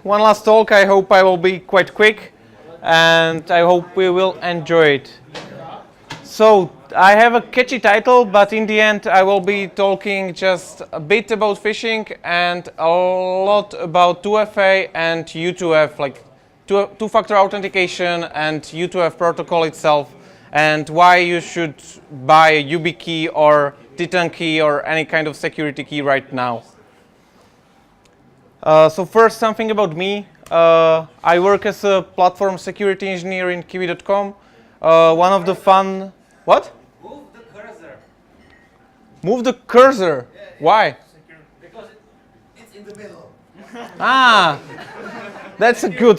One last talk. I hope I will be quite quick, and I hope we will enjoy it. So I have a catchy title, but in the end I will be talking just a bit about phishing and a lot about 2FA and U2F, like two-factor authentication and U2F protocol itself, and why you should buy a YubiKey or Titan key or any kind of security key right now. So first, something about me. I work as a platform security engineer in kiwi.com. One of the fun... What? Move the cursor. Move the cursor? Yeah, Why? Because it's in the middle. Ah, that's a good...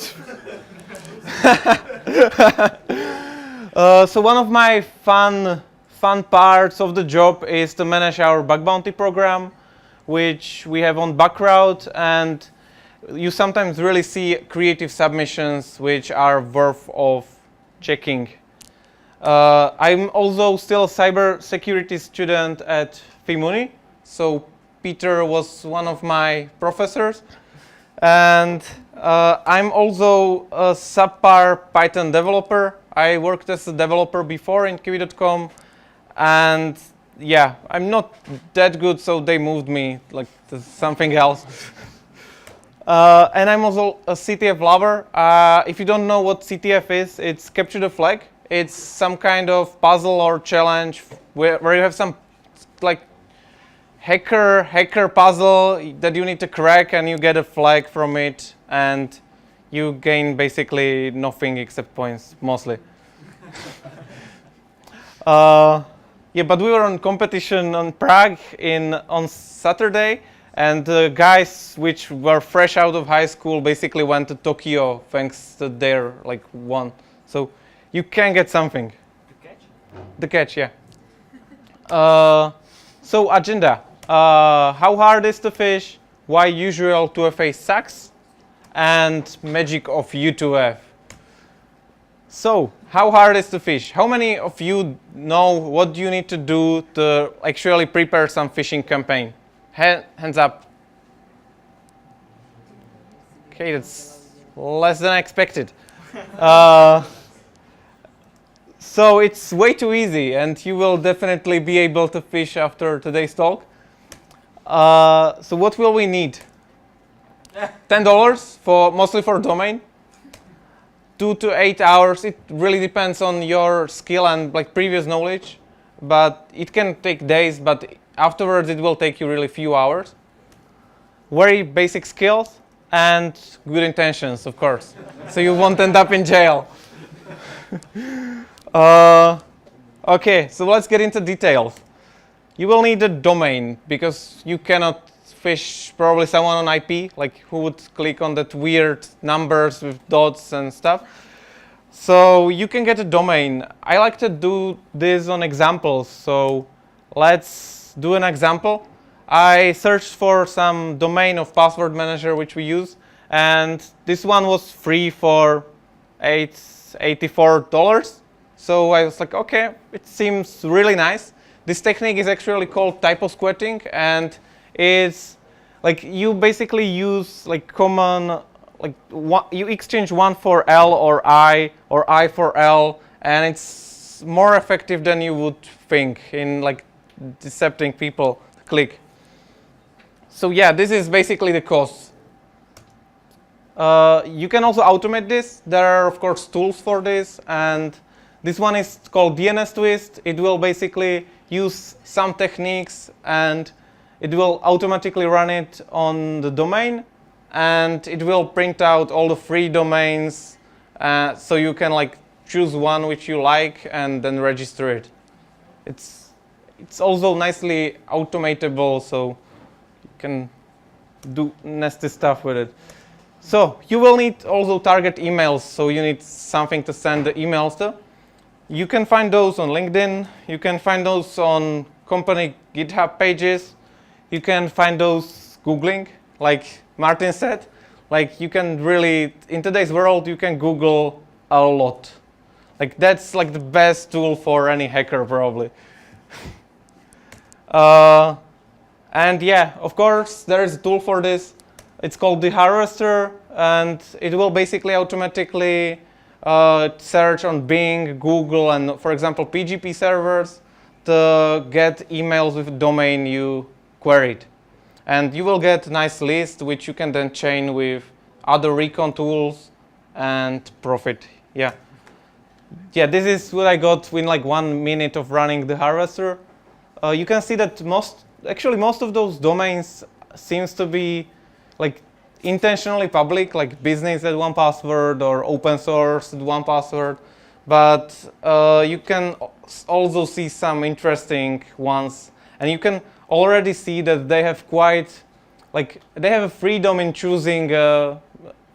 So one of my fun parts of the job is to manage our bug bounty program, which we have on Bugcrowd, and you sometimes really see creative submissions which are worth of checking. I'm also still a cybersecurity student at FIMUNI, so Peter was one of my professors, and I'm also a subpar Python developer. I worked as a developer before in kiwi.com, and yeah, I'm not that good, so they moved me like to something else. And I'm also a CTF lover. If you don't know what CTF is, it's capture the flag. It's some kind of puzzle or challenge where you have some like hacker puzzle that you need to crack, and you get a flag from it, and you gain basically nothing except points, mostly. Yeah, but we were on competition on Prague on Saturday, and the guys which were fresh out of high school basically went to Tokyo thanks to their like one. So you can get something. The catch? The catch, yeah. So agenda. How hard is to fish? Why usual 2FA sucks? And magic of U2F. So, how hard is to fish? How many of you know what you need to do to actually prepare some phishing campaign? Hands up. Okay, that's less than I expected. So it's way too easy, and you will definitely be able to fish after today's talk. So what will we need? $10 mostly for domain. 2 to 8 hours. It really depends on your skill and like previous knowledge, but it can take days, but afterwards it will take you really few hours. Very basic skills and good intentions, of course, so you won't end up in jail. Okay, so let's get into details. You will need a domain because you cannot fish probably someone on IP, like who would click on that weird numbers with dots and stuff. So you can get a domain. I like to do this on examples, so let's do an example. I searched for some domain of password manager which we use, and this one was free for $84. So I was like, okay, it seems really nice. This technique is actually called typosquatting, and it's like you basically use like common, like you exchange 1 for L or I for L, and it's more effective than you would think in like decepting people to click. So yeah, this is basically the cost. You can also automate this. There are of course tools for this, and this one is called Dns Twist. It will basically use some techniques, and it will automatically run it on the domain, and it will print out all the free domains, so you can like choose one which you like and then register it. It's also nicely automatable, so you can do nasty stuff with it. So you will need also target emails, so you need something to send the emails to. You can find those on LinkedIn. You can find those on company GitHub pages. You can find those Googling, like Martin said. Like you can really, in today's world, you can Google a lot. Like that's like the best tool for any hacker probably. And yeah, of course, there is a tool for this. It's called the harvester, and it will basically automatically search on Bing, Google, and for example PGP servers to get emails with a domain you queried. And you will get a nice list which you can then chain with other recon tools and profit. Yeah, this is what I got in like 1 minute of running the harvester. You can see that most of those domains seems to be like intentionally public, like business at 1Password or open source at 1Password. But you can also see some interesting ones, and you can already see that they have they have a freedom in choosing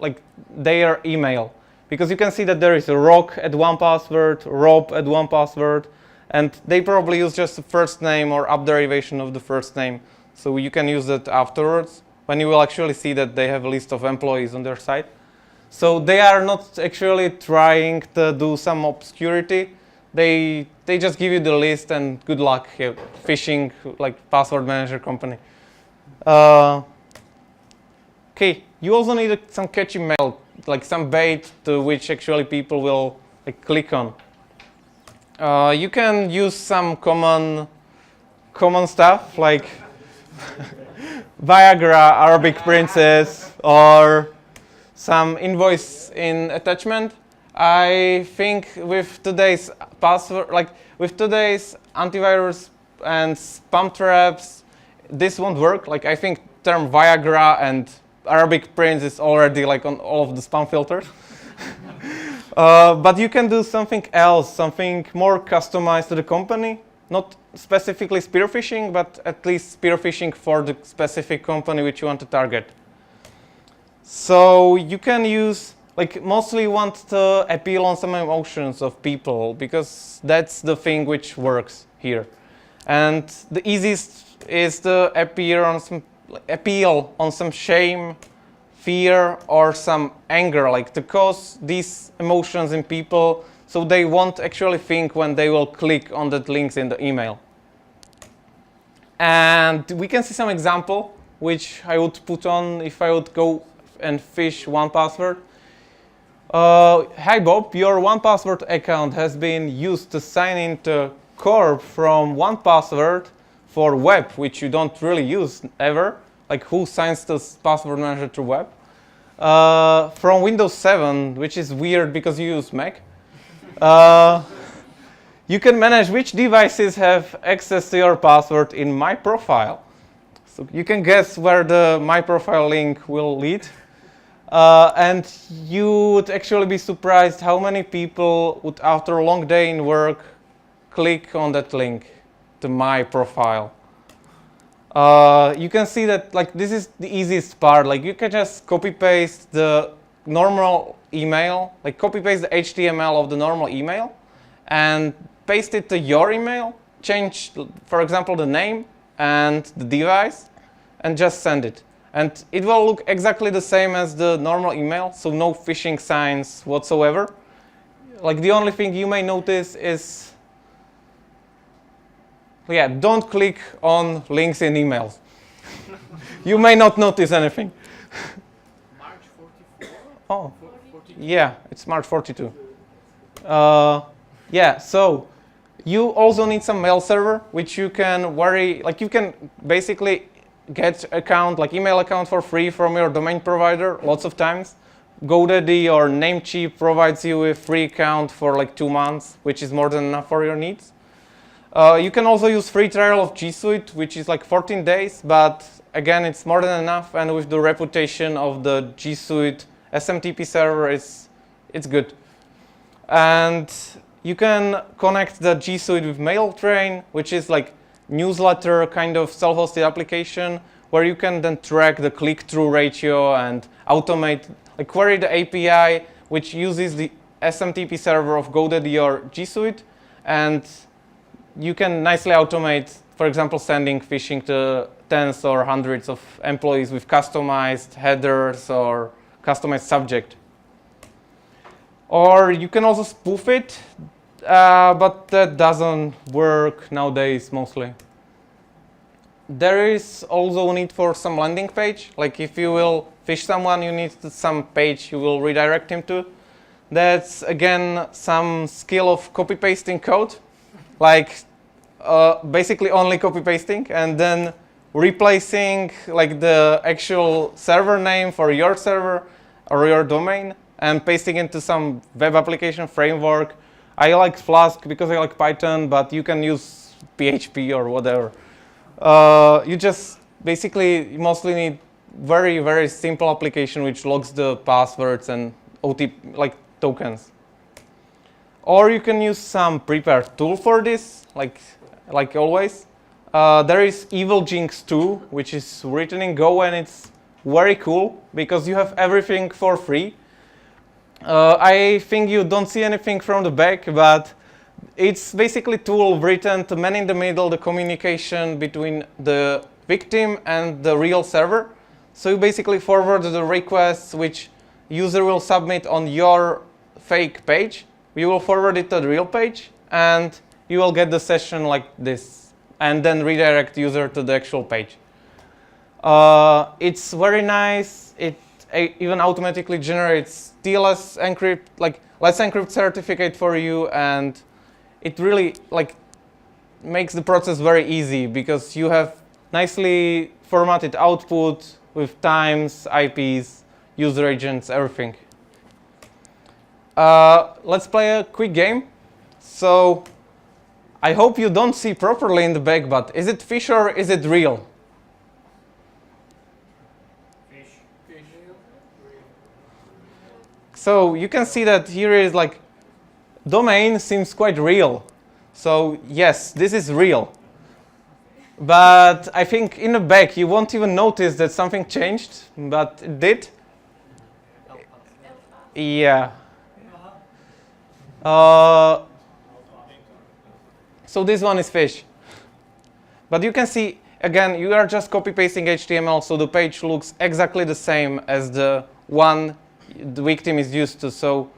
like their email, because you can see that there is a rock at 1Password, rob at 1Password, and they probably use just the first name or up derivation of the first name. So you can use that afterwards when you will actually see that they have a list of employees on their site. So they are not actually trying to do some obscurity. They just give you the list and good luck phishing like password manager company. Okay, you also need some catchy mail, like some bait to which actually people will like click on. You can use some common stuff like Viagra, Arabic Princess, or some invoice in attachment. I think with today's with today's antivirus and spam traps, this won't work. Like I think term Viagra and Arabic Prince is already like on all of the spam filters. But you can do something else, something more customized to the company. Not specifically spear phishing, but at least spear phishing for the specific company which you want to target. So you can use, like mostly you want to appeal on some emotions of people, because that's the thing which works here. And the easiest is to appeal on some shame, fear, or some anger, like to cause these emotions in people so they won't actually think when they will click on that links in the email. And we can see some example which I would put on if I would go and phish 1Password. Hi Bob, your 1Password account has been used to sign into Corp from 1Password for web, which you don't really use ever. Like who signs this password manager to web? From Windows 7, which is weird because you use Mac. You can manage which devices have access to your password in My Profile. So you can guess where the My Profile link will lead. And you would actually be surprised how many people would, after a long day in work, click on that link to My Profile. You can see that like this is the easiest part. Like you can just copy paste the normal email, like copy paste the HTML of the normal email and paste it to your email, change, for example, the name and the device, and just send it. And it will look exactly the same as the normal email, so no phishing signs whatsoever. Like the only thing you may notice is, yeah, don't click on links in emails. You may not notice anything. March 44? Oh, 42. Yeah, it's March 42. Yeah, so you also need some mail server, which you can you can basically get account, like email account for free from your domain provider lots of times. GoDaddy or Namecheap provides you with free account for like 2 months, which is more than enough for your needs. You can also use free trial of G Suite, which is like 14 days, but again, it's more than enough. And with the reputation of the G Suite SMTP server, it's good. And you can connect the G Suite with MailTrain, which is like newsletter kind of self-hosted application where you can then track the click-through ratio and automate, like query the API, which uses the SMTP server of GoDaddy or G Suite, and you can nicely automate, for example, sending phishing to tens or hundreds of employees with customized headers or customized subject. Or you can also spoof it, but that doesn't work nowadays mostly. There is also a need for some landing page. Like if you will phish someone, you need some page you will redirect him to. That's again some skill of copy pasting code, like basically only copy pasting, and then replacing like the actual server name for your server or your domain and pasting into some web application framework. I like Flask because I like Python, but you can use PHP or whatever. You just basically mostly need very, very simple application which logs the passwords and OTP, like tokens. Or you can use some prepared tool for this, like always. There is Evil Jinx 2, which is written in Go, and it's very cool because you have everything for free. I think you don't see anything from the back, but it's basically a tool written to man in the middle the communication between the victim and the real server. So you basically forward the requests which user will submit on your fake page. We will forward it to the real page, and you will get the session like this, and then redirect user to the actual page. It's very nice. It even automatically generates TLS encrypt, like Let's Encrypt certificate for you, and it really like makes the process very easy because you have nicely formatted output with times, IPs, user agents, everything. Let's play a quick game. So I hope you don't see properly in the back, but is it Phish or is it real? So you can see that here is like domain seems quite real. So yes, this is real. But I think in the back you won't even notice that something changed, but it did. Yeah. So this one is Phish. But you can see, again, you are just copy pasting HTML, so the page looks exactly the same as the one the victim is used to. So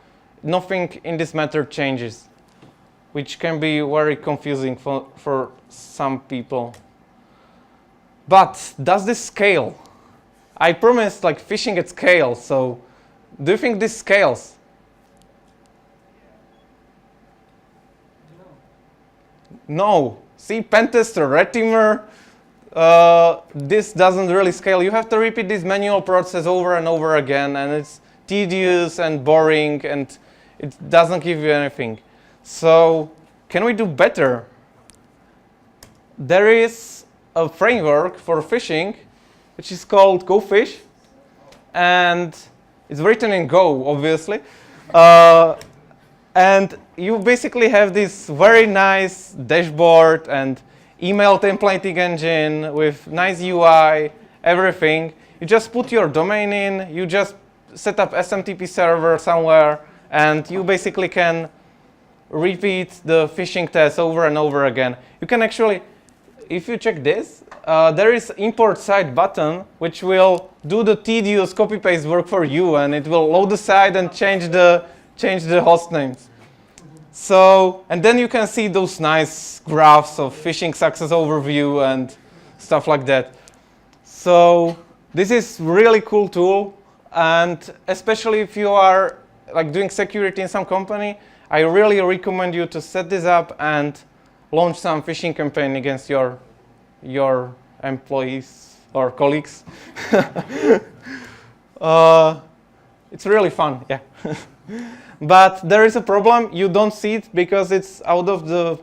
nothing in this matter changes, which can be very confusing for some people. But does this scale? I promised like phishing at scale, so do you think this scales? No. See, pentester, red teamer, this doesn't really scale. You have to repeat this manual process over and over again, and it's tedious and boring, and it doesn't give you anything. So can we do better? There is a framework for phishing, which is called GoPhish, and it's written in Go, obviously. And you basically have this very nice dashboard and email templating engine with nice UI, everything. You just put your domain in, you just set up SMTP server somewhere, and you basically can repeat the phishing test over and over again. You can actually, if you check this, there is import site button which will do the tedious copy paste work for you, and it will load the site and change the host names. So, and then you can see those nice graphs of phishing success overview and stuff like that. So this is really cool tool, and especially if you are like doing security in some company, I really recommend you to set this up and launch some phishing campaign against your employees or colleagues. It's really fun, yeah. But there is a problem. You don't see it because it's out of the...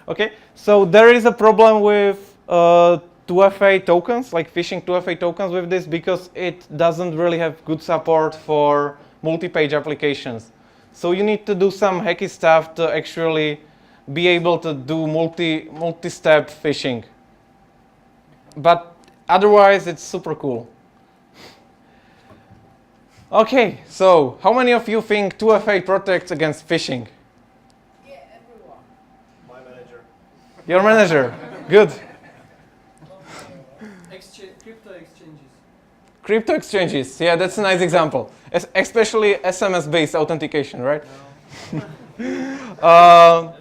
Okay, so there is a problem with 2FA tokens, like phishing 2FA tokens with this, because it doesn't really have good support for multi-page applications. So you need to do some hacky stuff to actually be able to do multi-step phishing. But otherwise, it's super cool. Okay, so how many of you think 2FA protects against phishing? Yeah, everyone. My manager. Your manager, good. Crypto exchanges. Crypto exchanges, yeah, that's a nice example. Especially SMS-based authentication, right? No.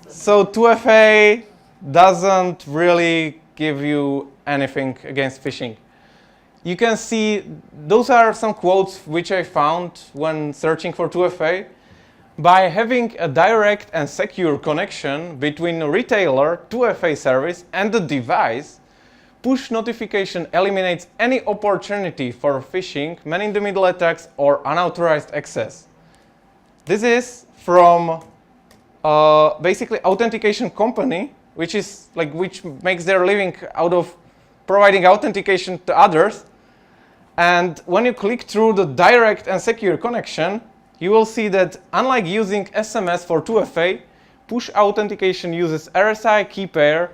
So 2FA doesn't really give you anything against phishing. You can see those are some quotes which I found when searching for 2FA. By having a direct and secure connection between a retailer 2FA service and the device, push notification eliminates any opportunity for phishing, man-in-the-middle attacks, or unauthorized access. This is from basically authentication company, which makes their living out of providing authentication to others. And when you click through the direct and secure connection, you will see that unlike using SMS for 2FA, push authentication uses RSI key pair,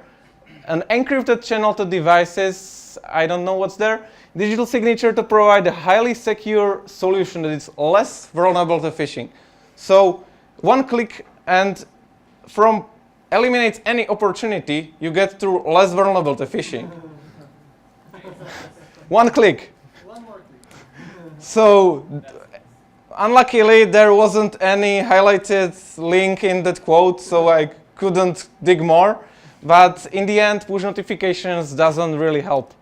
an encrypted channel to devices, I don't know what's there, digital signature to provide a highly secure solution that is less vulnerable to phishing. So one click and from eliminates any opportunity, you get through less vulnerable to phishing. One click. One more click. So unluckily there wasn't any highlighted link in that quote, so I couldn't dig more. But in the end, push notifications doesn't really help.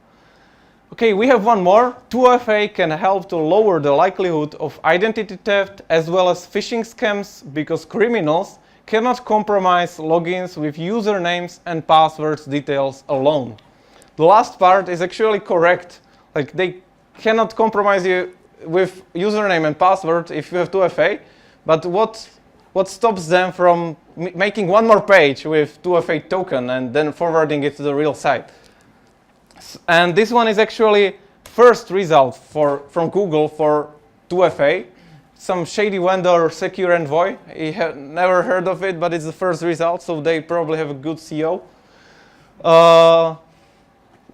Okay, we have one more. 2FA can help to lower the likelihood of identity theft as well as phishing scams because criminals cannot compromise logins with usernames and passwords details alone. The last part is actually correct. Like they cannot compromise you with username and password if you have 2FA, but what stops them from making one more page with 2FA token and then forwarding it to the real site? And this one is actually first result from Google for 2FA. Some shady vendor, Secure Envoy. I have never heard of it, but it's the first result, so they probably have a good SEO.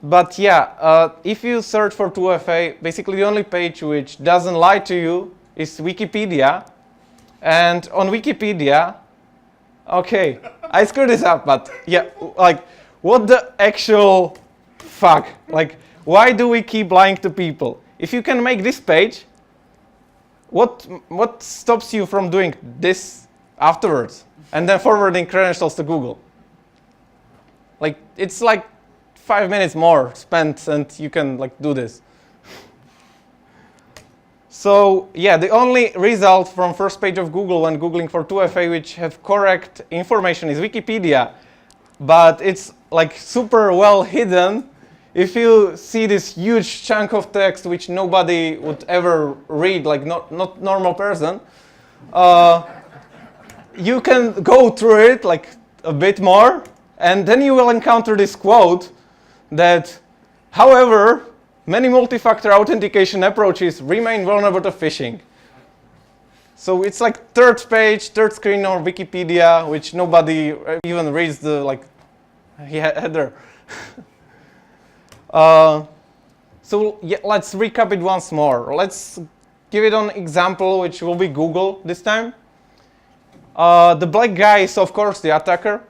But yeah, if you search for 2FA, basically the only page which doesn't lie to you is Wikipedia. And on Wikipedia, okay, I screwed this up, but yeah, like, what the actual fuck? Like, why do we keep lying to people? If you can make this page, what stops you from doing this afterwards and then forwarding credentials to Google? Like, it's like 5 minutes more spent and you can like do this. So yeah, the only result from first page of Google when Googling for 2FA which have correct information is Wikipedia, but it's like super well hidden. If you see this huge chunk of text which nobody would ever read, like not normal person, you can go through it like a bit more, and then you will encounter this quote that, however, many multi-factor authentication approaches remain vulnerable to phishing. So it's like third page, third screen on Wikipedia, which nobody even reads the header. So yeah, let's recap it once more. Let's give it an example, which will be Google this time. The black guy is, of course, the attacker.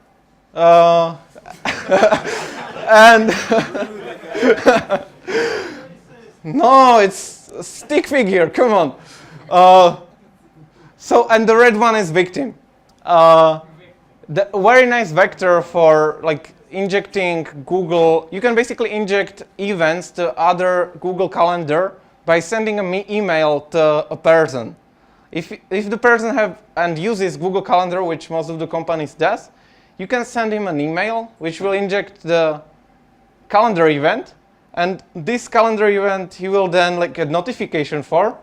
And no, it's a stick figure, come on. And the red one is victim. The very nice vector for like injecting Google, you can basically inject events to other Google Calendar by sending an email to a person. If the person uses Google Calendar, which most of the companies does, you can send him an email which will inject the calendar event, and this calendar event he will then like get notification for,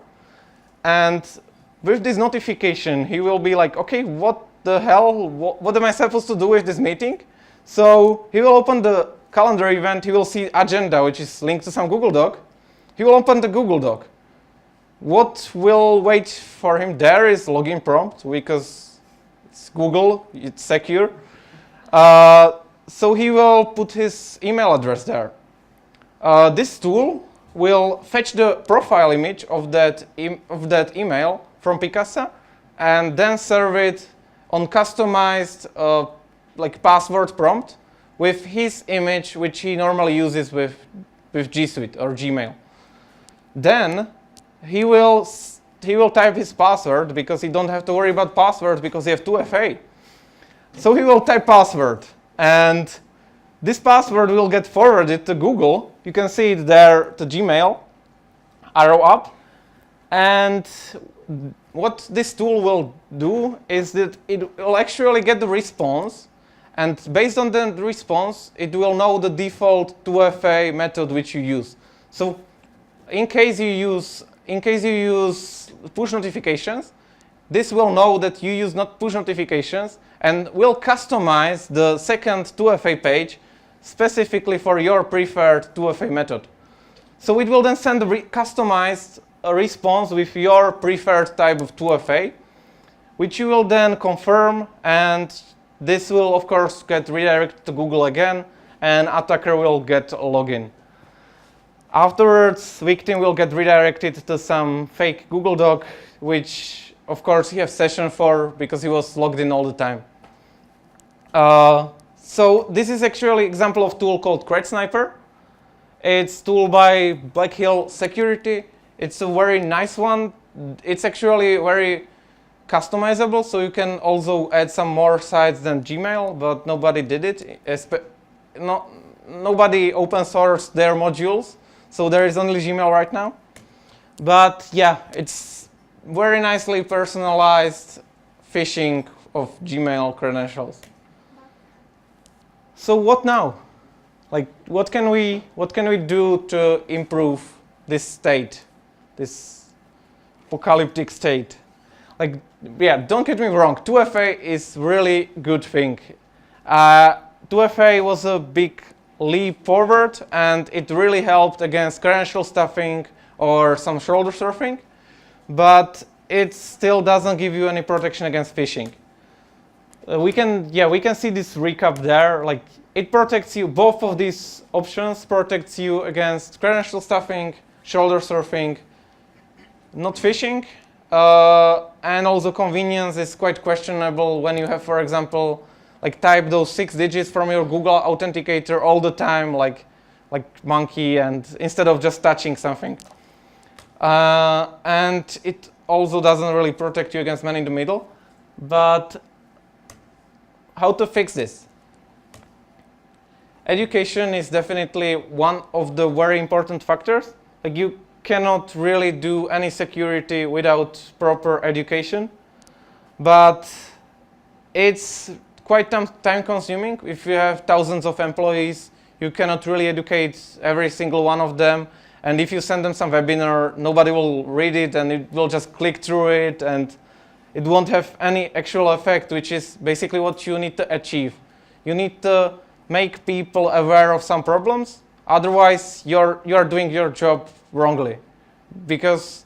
and with this notification he will be like, okay, what the hell, what am I supposed to do with this meeting? So he will open the calendar event, he will see agenda which is linked to some Google Doc, he will open the Google Doc. What will wait for him there is login prompt, because it's Google, it's secure. So he will put his email address there. This tool will fetch the profile image of that email from Picasa and then serve it on customized like password prompt with his image, which he normally uses with G Suite or Gmail. Then he will type his password, because he don't have to worry about passwords because he have 2FA. So he will type password, and this password will get forwarded to Google. You can see it there to Gmail, arrow up. And what this tool will do is that it will actually get the response. And based on the response, it will know the default 2FA method which you use. So in case you use push notifications, this will know that you use not push notifications and will customize the second 2FA page specifically for your preferred 2FA method. So it will then send a customized response with your preferred type of 2FA, which you will then confirm, and this will of course get redirected to Google again, and attacker will get a login. Afterwards, victim will get redirected to some fake Google Doc, which of course he has session for because he was logged in all the time. So this is actually an example of tool called Cred Sniper. It's tool by Black Hill Security. It's a very nice one. It's actually very customizable, so you can also add some more sites than Gmail, but nobody did it. Nobody open sourced their modules, so there is only Gmail right now. But yeah, it's very nicely personalized phishing of Gmail credentials. So what now? Like, what can we do to improve this state, this apocalyptic state? Like, yeah, don't get me wrong, 2FA is really good thing. 2FA was a big leap forward, and it really helped against credential stuffing or some shoulder surfing, but it still doesn't give you any protection against phishing. We can see this recap there. Like, it protects you, both of these options protects you against credential stuffing, shoulder surfing, not phishing, and also convenience is quite questionable when you have, for example, like type those 6 digits from your Google Authenticator all the time, like monkey, and instead of just touching something. And it also doesn't really protect you against man in the middle. But how to fix this? Education is definitely one of the very important factors. Like, you cannot really do any security without proper education, but it's quite time consuming. If you have thousands of employees, you cannot really educate every single one of them, and if you send them some webinar, nobody will read it and it will just click through it, and it won't have any actual effect, which is basically what you need to achieve. You need to make people aware of some problems, otherwise you're doing your job wrongly. Because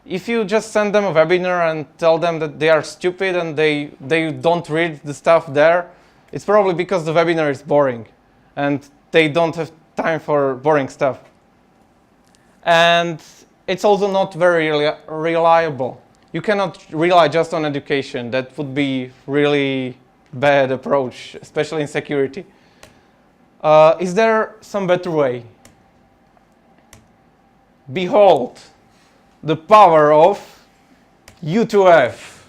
if you just send them a webinar and tell them that they are stupid and they don't read the stuff there, it's probably because the webinar is boring and they don't have time for boring stuff. And it's also not very reliable. You cannot rely just on education. That would be really bad approach, especially in security. Is there some better way? Behold, the power of U2F.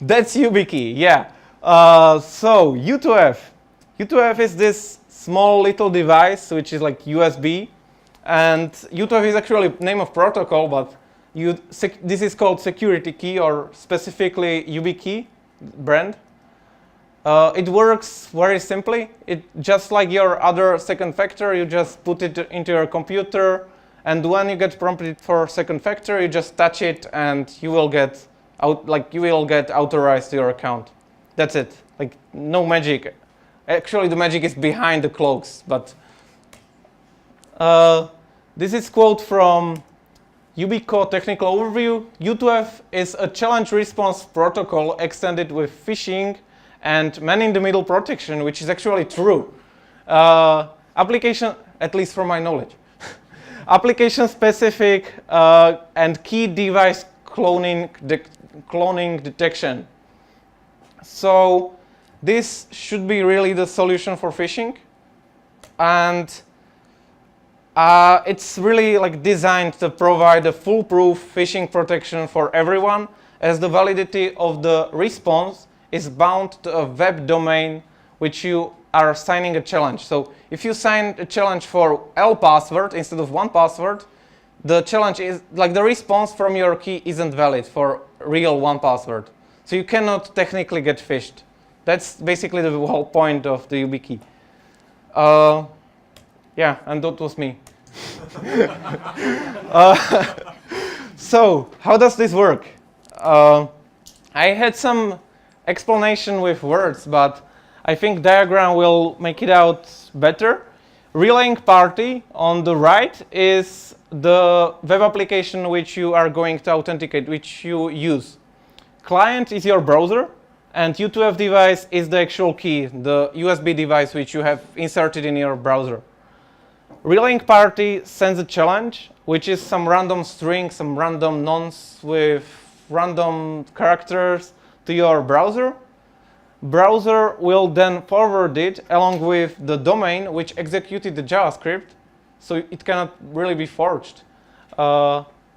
That's YubiKey, yeah. So U2F. U2F is this small little device which is like USB, and U2F is actually a name of protocol, but this is called security key, or specifically YubiKey brand. It works very simply. It just like your other second factor, you just put it into your computer, and when you get prompted for second factor, you just touch it and you will get authorized to your account. That's it. Like, no magic. Actually, the magic is behind the cloaks, but this is quote from Ubico Technical Overview. U2F is a challenge response protocol extended with phishing and man-in-the-middle protection, which is actually true. Application, at least from my knowledge. Application-specific and key device cloning detection. So this should be really the solution for phishing. And it's really like designed to provide a foolproof phishing protection for everyone, as the validity of the response is bound to a web domain which you are signing a challenge. So if you sign a challenge for L password instead of 1Password, the challenge is, like the response from your key isn't valid for real 1Password. So you cannot technically get phished. That's basically the whole point of the YubiKey. Yeah, and that was me. So how does this work? I had some explanation with words, but I think diagram will make it out better. Relaying party on the right is the web application which you are going to authenticate, which you use. Client is your browser, and U2F device is the actual key, the USB device which you have inserted in your browser. Relaying party sends a challenge, which is some random string, some random nonce with random characters to your browser. Browser will then forward it along with the domain which executed the JavaScript, so it cannot really be forged.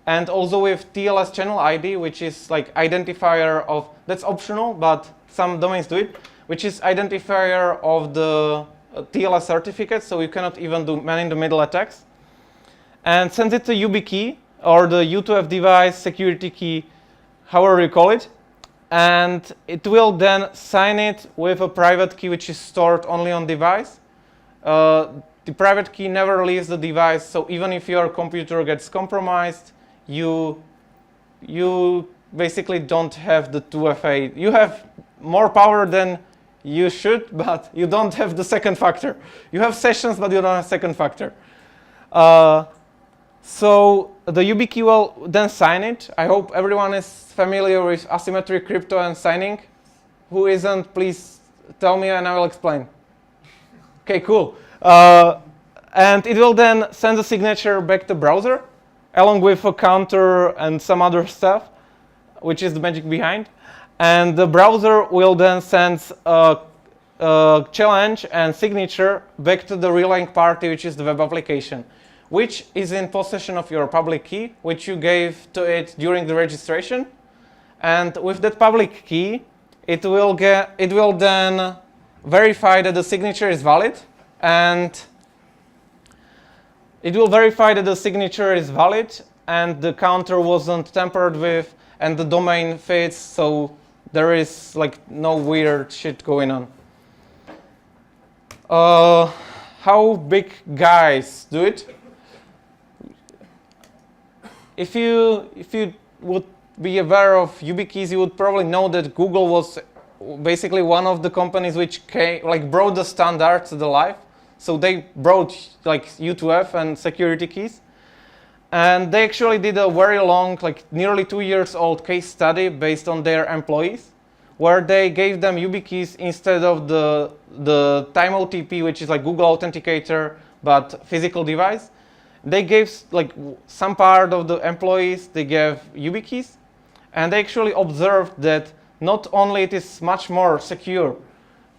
And also with TLS channel ID, which is like identifier of, that's optional, but some domains do it, which is identifier of the TLS certificate, so you cannot even do man-in-the-middle attacks. And sends it to YubiKey, or the U2F device security key, however you call it. And it will then sign it with a private key which is stored only on device. The private key never leaves the device, so even if your computer gets compromised, you basically don't have the 2FA. You have more power than you should, but you don't have the second factor. You have sessions, but you don't have second factor. So the YubiKey will then sign it. I hope everyone is familiar with asymmetric crypto and signing. Who isn't, please tell me and I will explain. Okay, cool. And it will then send the signature back to browser, along with a counter and some other stuff, which is the magic behind. And the browser will then send a challenge and signature back to the relaying party, which is the web application, which is in possession of your public key, which you gave to it during the registration. And with that public key, it will then verify that the signature is valid, and it will verify that the signature is valid and the counter wasn't tampered with and the domain fits, so there is like no weird shit going on. How big guys do it? If you would be aware of YubiKeys, you would probably know that Google was basically one of the companies which brought the standard to the life. So they brought like U2F and security keys. And they actually did a very long, like nearly 2 years old case study based on their employees, where they gave them YubiKeys instead of the time OTP, which is like Google Authenticator, but physical device. They gave like some part of the employees, they gave YubiKeys, and they actually observed that not only it is much more secure,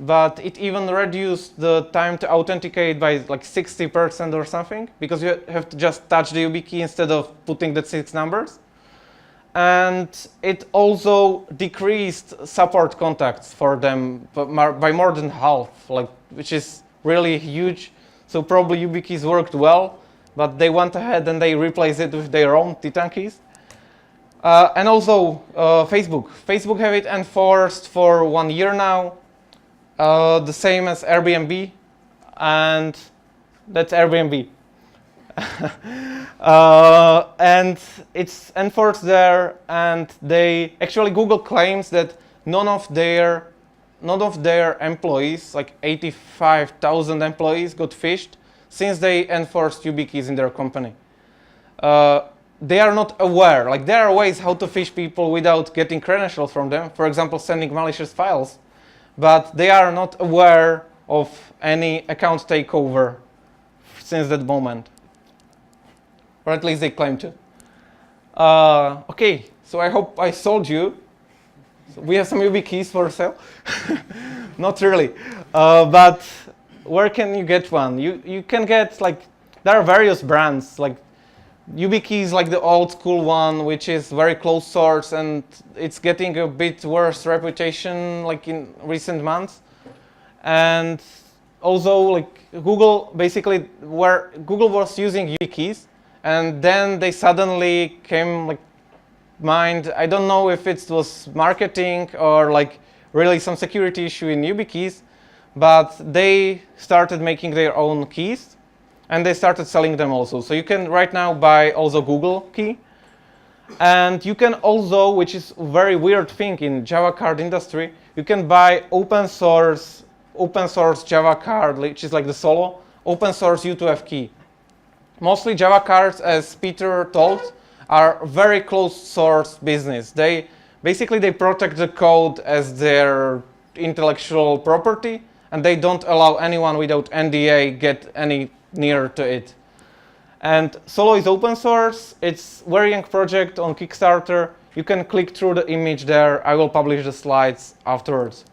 but it even reduced the time to authenticate by like 60% or something, because you have to just touch the YubiKey instead of putting the 6 numbers. And it also decreased support contacts for them by more than half, which is really huge. So probably YubiKeys worked well, but they went ahead and they replaced it with their own Titan keys. And also Facebook. Facebook have it enforced for 1 year now. The same as Airbnb, and that's Airbnb. And it's enforced there, and Google claims that none of their employees, like 85,000 employees, got phished since they enforced YubiKeys in their company. They are not aware, like there are ways how to phish people without getting credentials from them, for example, sending malicious files. But they are not aware of any account takeover since that moment. Or at least they claim to. Okay, so I hope I sold you. So we have some YubiKeys for sale. Not really. But where can you get one? You can get, there are various brands. YubiKey is like the old school one, which is very closed source, and it's getting a bit worse reputation like in recent months. And also, like Google, basically, where Google was using YubiKeys, and then they suddenly came like mind. I don't know if it was marketing or like really some security issue in YubiKeys, but they started making their own keys, and they started selling them also. So you can right now buy also Google key, and you can also, which is a very weird thing in Java card industry, you can buy open source Java card, which is like the Solo open source U2F key. Mostly Java cards, as Peter told, are very closed source business. They protect the code as their intellectual property, and they don't allow anyone without NDA get any near to it. And Solo is open source. It's a very young project on Kickstarter. You can click through the image there. I will publish the slides afterwards.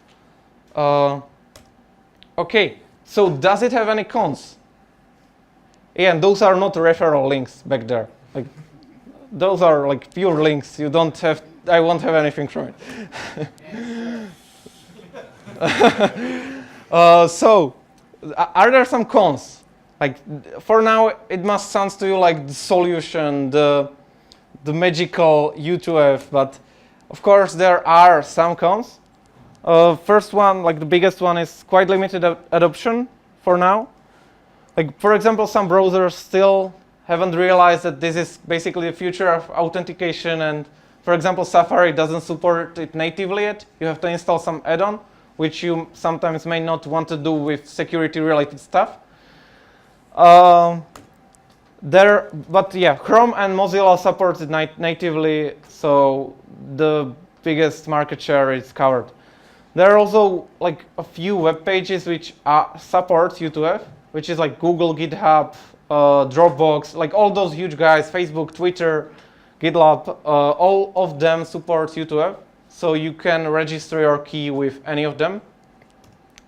Okay, so does it have any cons? Yeah, and those are not referral links back there. Like, those are like pure links. You don't have, I won't have anything from it. So, are there some cons? Like, for now, it must sound to you like the solution, the magical U2F, but of course there are some cons. First one, like the biggest one, is quite limited adoption for now. Like, for example, some browsers still haven't realized that this is basically the future of authentication, and for example, Safari doesn't support it natively yet. You have to install some add-on, which you sometimes may not want to do with security-related stuff. But yeah, Chrome and Mozilla support it natively, so the biggest market share is covered. There are also like a few web pages which support U2F, which is like Google, GitHub, Dropbox, like all those huge guys, Facebook, Twitter, GitLab, all of them support U2F, so you can register your key with any of them.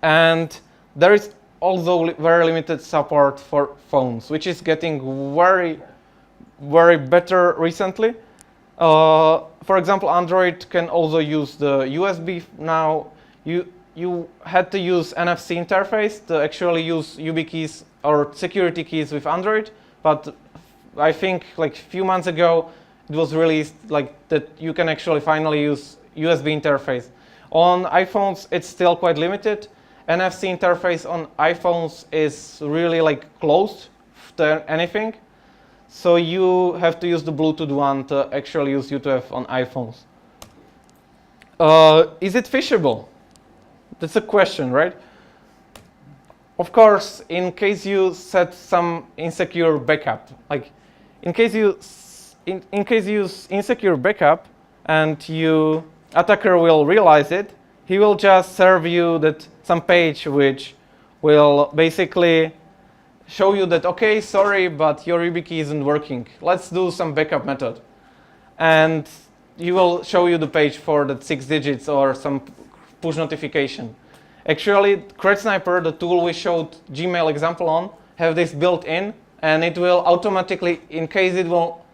And there is also very limited support for phones, which is getting very, very better recently. For example, Android can also use the USB now. You had to use NFC interface to actually use YubiKeys or security keys with Android, but I think like a few months ago it was released like that you can actually finally use USB interface. On iPhones, it's still quite limited. NFC interface on iPhones is really like closed to anything, so you have to use the Bluetooth one to actually use U2F on iPhones. Is it phishable? That's a question, right? Of course, in case you set some insecure backup, like in case you use insecure backup and attacker will realize it, he will just serve you that some page which will basically show you that, okay, sorry, but your YubiKey isn't working. Let's do some backup method. And he will show you the page for that 6 digits or some push notification. Actually, Cred Sniper, the tool we showed Gmail example on, have this built in, and it will automatically, in case it will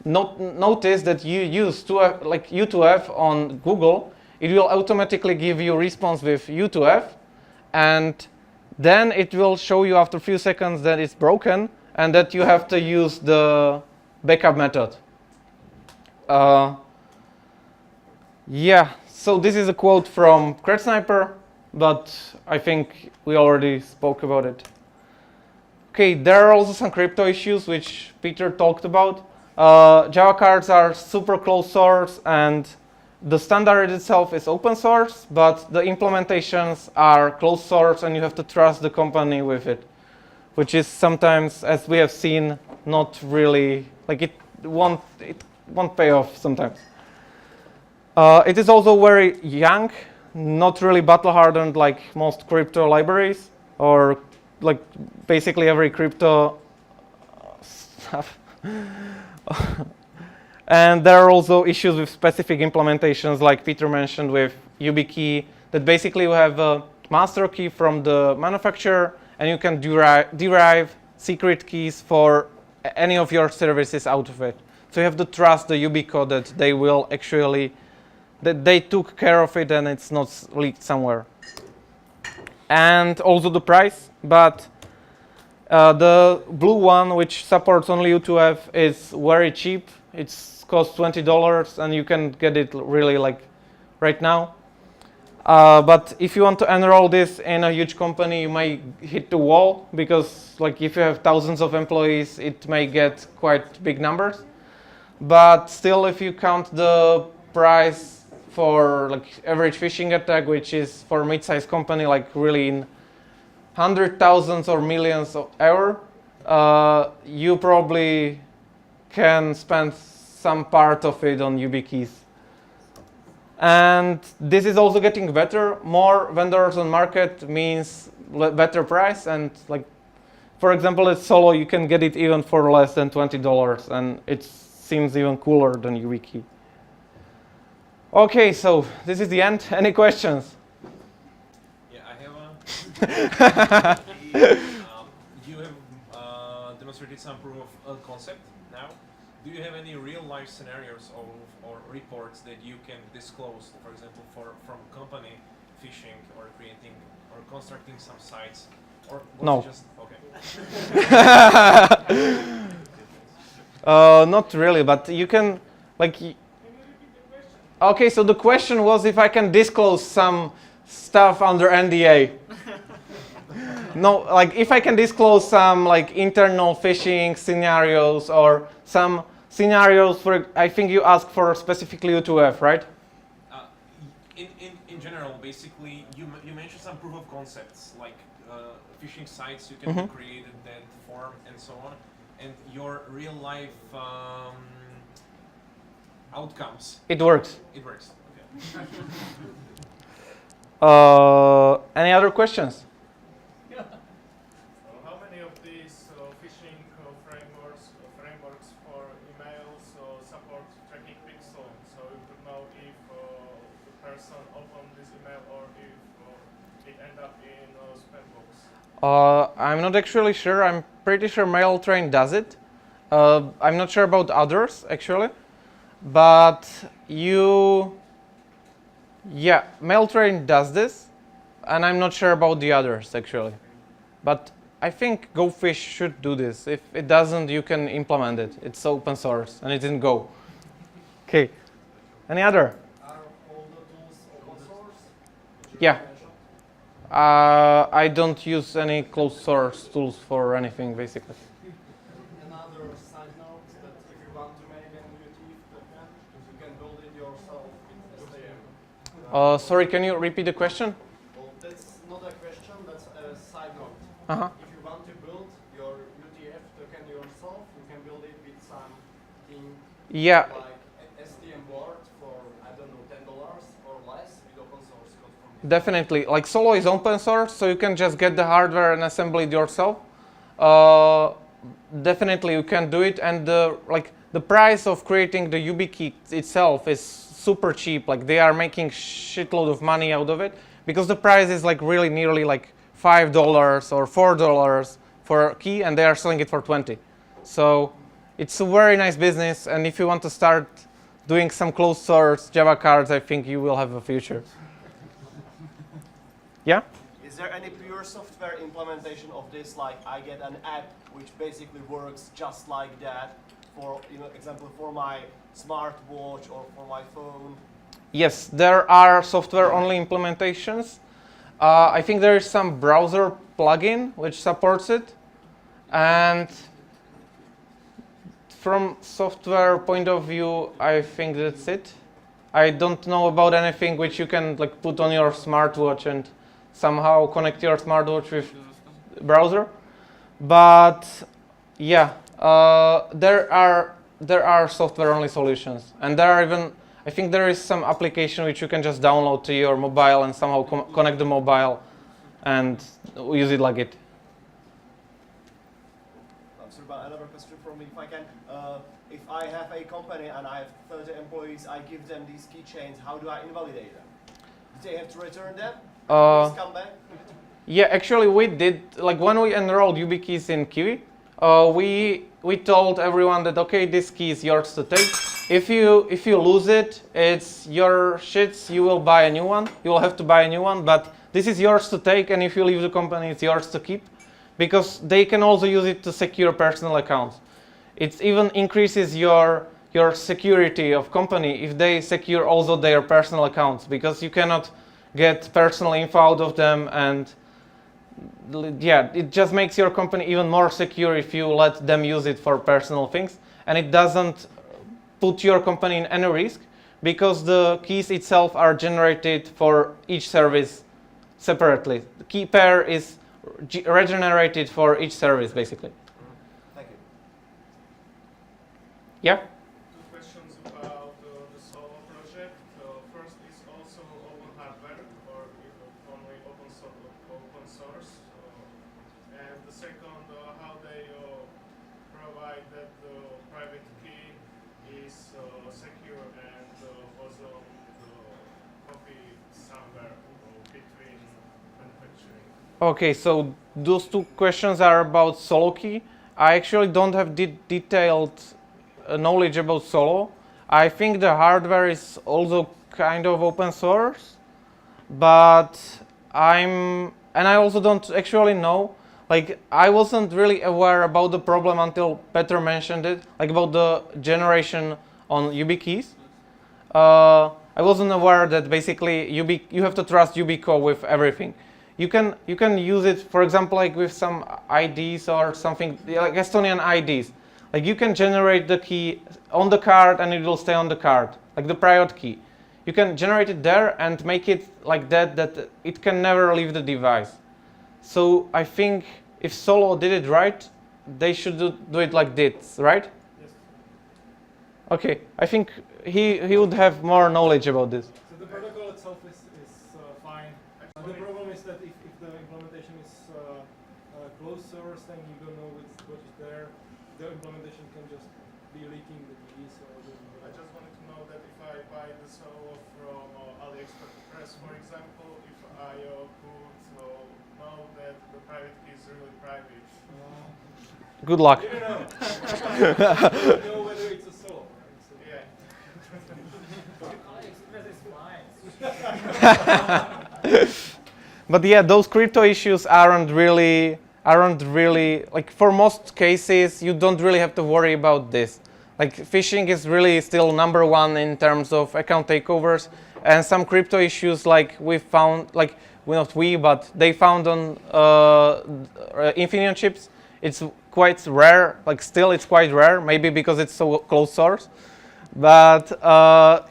notice that you use like U2F on Google, it will automatically give you response with U2F, and then it will show you after a few seconds that it's broken and that you have to use the backup method. Yeah, so this is a quote from Cred Sniper, but I think we already spoke about it. Okay, there are also some crypto issues which Peter talked about. Java cards are super closed source, and the standard itself is open source, but the implementations are closed source, and you have to trust the company with it, which is sometimes, as we have seen, not really, like it won't pay off sometimes. It is also very young, not really battle hardened like most crypto libraries, or like basically every crypto stuff. And there are also issues with specific implementations, like Peter mentioned with YubiKey, that basically you have a master key from the manufacturer, and you can derive secret keys for any of your services out of it. So you have to trust the Yubico that they will actually, that they took care of it and it's not leaked somewhere. and also the price. But the blue one, which supports only U2F, is very cheap. It's costs $20, and you can get it really like right now. But if you want to enroll this in a huge company, you may hit the wall, because like if you have thousands of employees, it may get quite big numbers. But still, if you count the price for like average phishing attack, which is for mid-sized company, like really in hundred thousands or millions of euros, you probably can spend some part of it on YubiKeys. And this is also getting better. More vendors on market means better price. And like, for example, at Solo, you can get it even for less than $20, and it seems even cooler than YubiKey. Okay, so this is the end. Any questions? Yeah, I have you have demonstrated some proof of concept now. Do you have any real-life scenarios or reports that you can disclose, for example, from company phishing or creating or constructing some sites? Or was No. it just okay? Not really, but you can, like. Okay, so the question was if I can disclose some stuff under NDA. No, like if I can disclose some like internal phishing scenarios or some scenarios for, I think you asked for specifically U2F, right? In general, basically, you mentioned some proof of concepts, like phishing sites you can create that form and so on, and your real life outcomes. It works. It works. Okay. Any other questions? How many of these phishing frameworks for emails support tracking pixel? So you could know if the person opened this email or if it ended up in a spam box. I'm not actually sure. I'm pretty sure MailTrain does it. I'm not sure about others actually, but MailTrain does this, and I'm not sure about the others actually. But I think GoFish should do this. If it doesn't, you can implement it. It's open source and it's in Go. Okay. Any other? Are all the tools open source? Yeah. I don't use any closed source tools for anything basically. Another side note that if you want to make an UTF token, you can build it yourself with STM. Sorry, can you repeat the question? Well, that's not a question, that's a side note. Uh-huh. If you want to build your UTF token yourself, you can build it with something Yeah. like STM board for, I don't know, $10 or less with open source code from the Definitely. Like Solo is open source, so you can just get the hardware and assemble it yourself. Definitely you can do it, and the price of creating the YubiKey itself is super cheap. Like they are making shitload of money out of it, because the price is like really nearly like $5 or $4 for a key, and they are selling it for 20. So it's a very nice business, and if you want to start doing some closed source Java cards, I think you will have a future. Yeah? Is there any pure software implementation of this? Like I get an app which basically works just like that, for example, for my smartwatch or for my phone? Yes, there are software-only implementations. I think there is some browser plugin which supports it, and from software point of view, I think that's it. I don't know about anything which you can like put on your smartwatch and somehow connect your smartwatch with browser. But yeah, there are software-only solutions, and there are even, I think there is some application which you can just download to your mobile and somehow connect the mobile and use it like it. Another question from me, if I can. If I have a company and I have 30 employees, I give them these keychains, how do I invalidate them? Do they have to return them? Please come back? Yeah, actually we did, like when we enrolled YubiKeys in Kiwi, we told everyone that, okay, this key is yours to take. If you lose it, it's your shits, you will buy a new one. You will have to buy a new one, but this is yours to take, and if you leave the company, it's yours to keep, because they can also use it to secure personal accounts. It even increases your security of company if they secure also their personal accounts, because you cannot get personal info out of them, and yeah, it just makes your company even more secure if you let them use it for personal things, and it doesn't put your company in any risk, because the keys itself are generated for each service separately. The key pair is regenerated for each service, basically. Thank you. Yeah? Two questions about the Solo project. First is also open hardware or only open source? And the second, how they provide that the private key is secure and also the copy somewhere between manufacturing. Okay, so those two questions are about Solo key. I actually don't have detailed knowledge about Solo. I think the hardware is also kind of open source, but I also don't actually know. Like, I wasn't really aware about the problem until Petr mentioned it, like about the generation on YubiKeys. I wasn't aware that basically you have to trust Yubico with everything. You can use it, for example, like with some IDs or something, like Estonian IDs. Like you can generate the key on the card and it will stay on the card, like the private key. You can generate it there and make it like that it can never leave the device. So I think if Solo did it right, they should do it like this, right? Yes. Okay, I think he would have more knowledge about this. So the protocol itself is fine. The problem is that if the implementation is closed source, then you don't know what is there. The implementation can just be leaking the keys. I just wanted to know that if I buy the Solo from AliExpress, for example, if I could know that the private key is really private. Good luck. You don't know. You don't know whether it's a Solo. Right? So Yeah. But yeah, those crypto issues aren't really like, for most cases you don't really have to worry about this. Like phishing is really still #1 in terms of account takeovers, and some crypto issues like we found, like not we, but they found on Infineon chips. It's quite rare. Like still, it's quite rare. Maybe because it's so closed source. But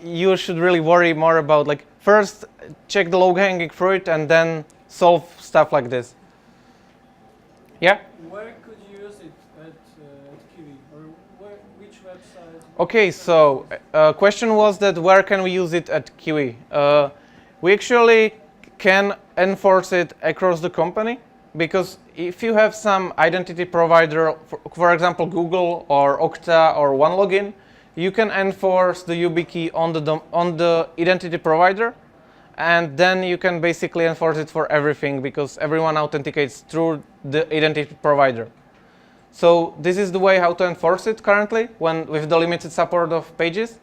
you should really worry more about, like, first check the low-hanging fruit and then solve stuff like this. Yeah? where could you use it at Kiwi, or which website? Okay, so question was that where can we use it at Kiwi? We actually can enforce it across the company, because if you have some identity provider, for example Google or Okta or OneLogin, you can enforce the YubiKey on the identity provider, and then you can basically enforce it for everything, because everyone authenticates through the identity provider. So this is the way how to enforce it currently, with the limited support of pages.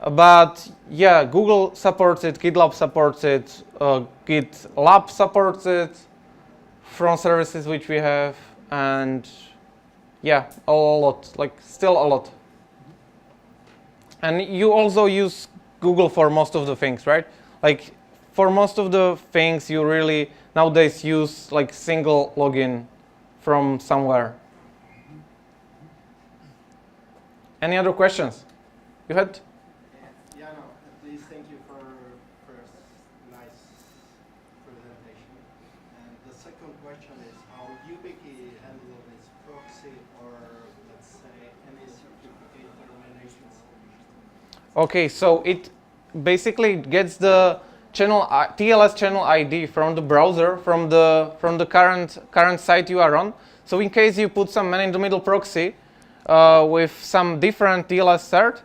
But yeah, Google supports it, GitLab supports it, GitLab supports it from services which we have, and yeah, a lot, like still a lot. And you also use Google for most of the things, right? Like for most of the things you really nowadays use like single login from somewhere. Any other questions? You had? Yeah, no. Please, thank you for first nice presentation. And the second question is how YubiKey handle this proxy or let's say any certificate termination solution. Okay, so it basically gets the channel TLS channel ID from the browser, from the current site you are on. So in case you put some man-in-the-middle proxy with some different TLS cert,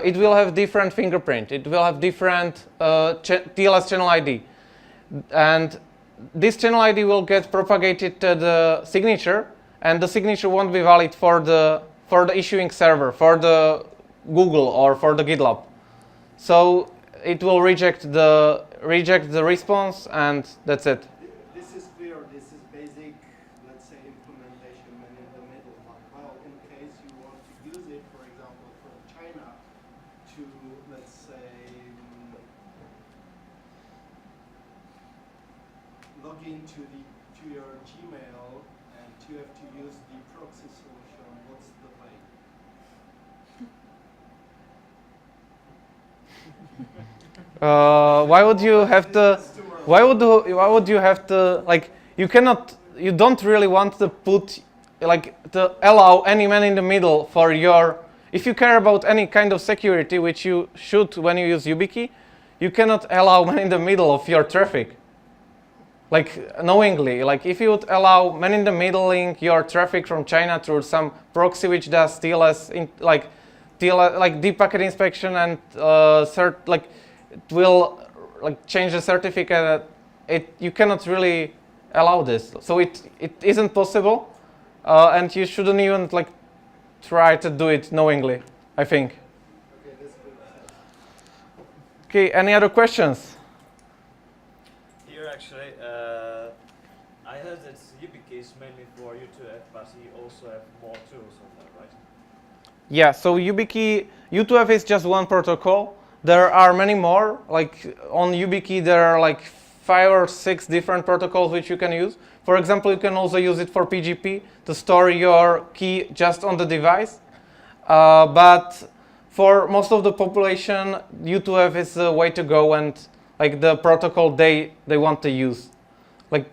it will have different fingerprint. It will have different TLS channel ID, and this channel ID will get propagated to the signature, and the signature won't be valid for the issuing server, for the Google or for the GitLab. So it will reject the reject the response, and that's it. This is clear. This is basic, let's say, implementation man in the middle. But well, in case you want to use it, for example, from China to, let's say, log into your Gmail and you have to use the proxy solution, what's the play? Why would you have to? Why would you have to? Like, you cannot. You don't really want to put, like, to allow any man in the middle for your. If you care about any kind of security, which you should when you use YubiKey, you cannot allow man in the middle of your traffic. Like, knowingly, like if you would allow man in the middling your traffic from China through some proxy which does TLS, like deep packet inspection and like it will like change the certificate. You cannot really allow this, so it isn't possible, and you shouldn't even like try to do it knowingly, I think. Okay, that's good. Okay, any other questions? Here actually, I heard that YubiKey is mainly for U2F, but you also have more tools on that, right? Yeah, so YubiKey, U2F is just one protocol. There are many more. Like on YubiKey, there are like 5 or 6 different protocols which you can use. For example, you can also use it for PGP to store your key just on the device. But for most of the population, U2F is the way to go and like the protocol they want to use. Like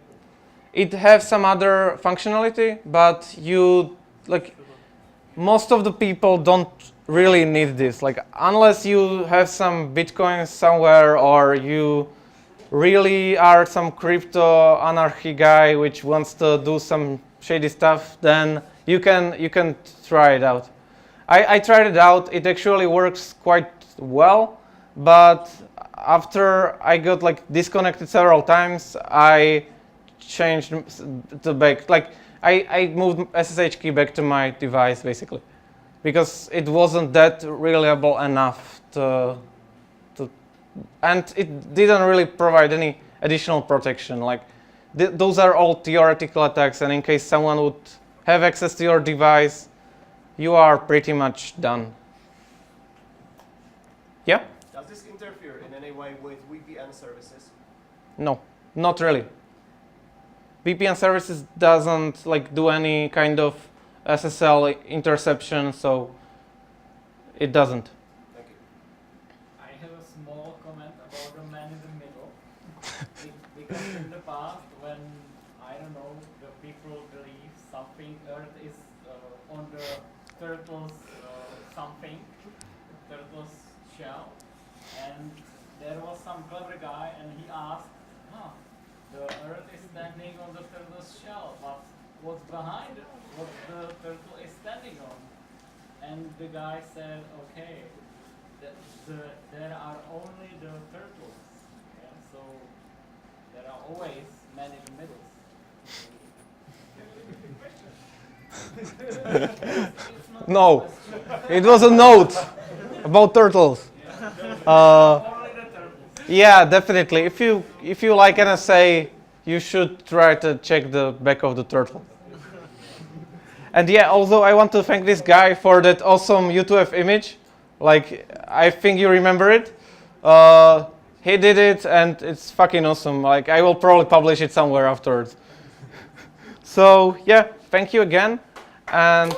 it has some other functionality, but you like most of the people don't really need this. Like unless you have some Bitcoins somewhere or you really are some crypto anarchy guy which wants to do some shady stuff, then you can try it out. I tried it out. It actually works quite well, but after I got like disconnected several times, I changed the back. Like I moved SSH key back to my device basically, because it wasn't that reliable enough and it didn't really provide any additional protection. Like those are all theoretical attacks, and in case someone would have access to your device, you are pretty much done. Yeah? Does this interfere in any way with VPN services? No, not really. VPN services doesn't like do any kind of SSL interception, so it doesn't. Thank you. I have a small comment about the man in the middle. Because in the past, when, I don't know, the people believe something, Earth is on the turtle's turtle's shell, and there was some clever guy, and he asked, the Earth is standing on the turtle's shell, but what's behind it? What the turtle is standing on? And the guy said, okay, there are only the turtles, yeah? So there are always men in the middle. No, it was a note about turtles. Yeah, definitely. If you like NSA, you should try to check the back of the turtle. And yeah, also I want to thank this guy for that awesome U2F image. Like, I think you remember it. He did it, and it's fucking awesome. Like, I will probably publish it somewhere afterwards. So yeah, thank you again, and